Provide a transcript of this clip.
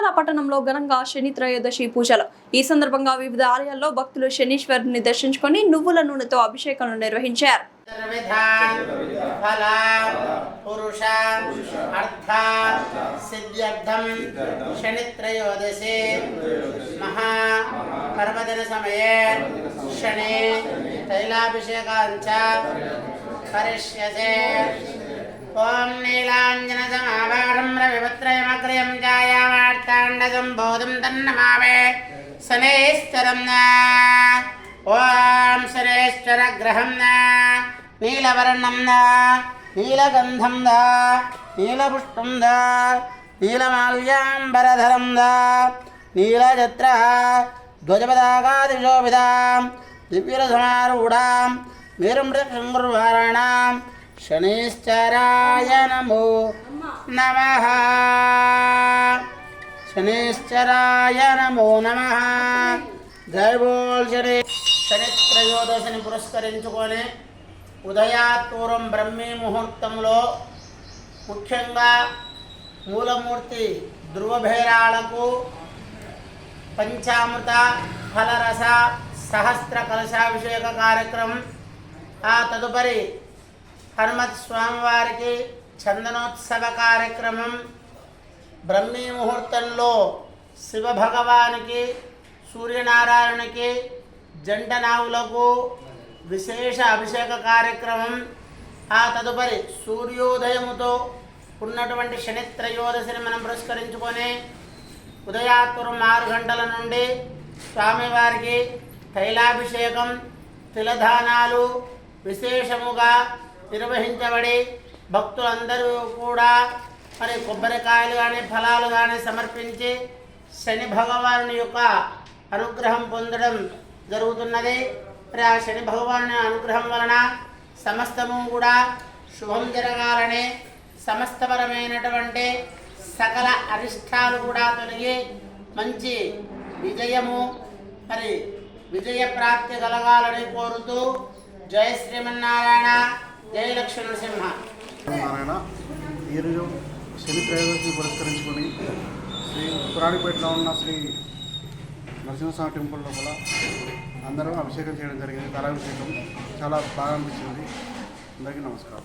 చీరాల పట్టణంలో ఘనంగా శని త్రయోదశి పూజలు. ఈ సందర్భంగా వివిధ ఆలయాల్లో భక్తులు శనీశ్వరుని దర్శించుకొని నువ్వుల నూనెతో అభిషేకాలు నిర్వహించారు. శని త్రయోదశి మహా పర్వదిన సమయే శని తైలాభిషేకాంచ కరిష్యసే. ఓం నీలాంజన సమాభాషం రవిపుత్రయమగ్రయం ఛాయామార్తాండసంబోధం తన్నమామే శనేశ్వరం. ఓం శనేశ్వరగ్రహం నీలవర్ణం నీలగంధం నీలపుష్పం నీలమాల్యాంబరధరం నీలచత్ర ధ్వజపదాకాదిశోభితాం దివ్యరసమారూఢాం వీరమృక్షంగుర్వారాణాం శనైశ్చరాయ నమో నమః. శనైశ్చరాయ నమో నమః. జై బోల్ శని. శని త్రయోదశిని పురస్కరించుకొని ఉదయాత్పూర్వం బ్రహ్మీ ముహూర్తంలో ముఖ్యంగా మూలమూర్తి ధ్రువభేరాలకు పంచామృత ఫలరస సహస్ర కలశాభిషేక కార్యక్రమం, ఆ తదుపరి హనుమత్ స్వామివారికి చందనోత్సవ కార్యక్రమం, బ్రహ్మీ ముహూర్తంలో శివభగవానికి సూర్యనారాయణకి జంట నావులకు విశేష అభిషేక కార్యక్రమం, ఆ తదుపరి సూర్యోదయముతో ఉన్నటువంటి శని త్రయోదశిని మనం పురస్కరించుకొని ఉదయాత్పూర్వం 6 గంటల నుండి స్వామివారికి తైలాభిషేకం తిలదానాలు విశేషముగా నిర్వహించబడి భక్తులందరూ కూడా మరి కొబ్బరికాయలు కానీ ఫలాలు కానీ సమర్పించి శని భగవాను యొక్క అనుగ్రహం పొందడం జరుగుతున్నది. మరి ఆ శని భగవాను అనుగ్రహం వలన సమస్తము కూడా శుభం జరగాలని, సమస్తపరమైనటువంటి సకల అరిష్టాలు కూడా తొలగి మంచి విజయము మరి విజయ ప్రాప్తి కలగాలని కోరుతూ జై శ్రీమన్నారాయణ, జై లక్ష్మీ నరసింహ. నారాయణ. ఈరోజు శని త్రయోదశిని పురస్కరించుకొని శ్రీ పురాణిపేటలో ఉన్న శ్రీ నరసింహస్వామి టెంపుల్ లోపల అందరూ అభిషేకం చేయడం జరిగింది. తలాభిషేకం చాలా బాగా అనిపించింది. అందరికీ నమస్కారం.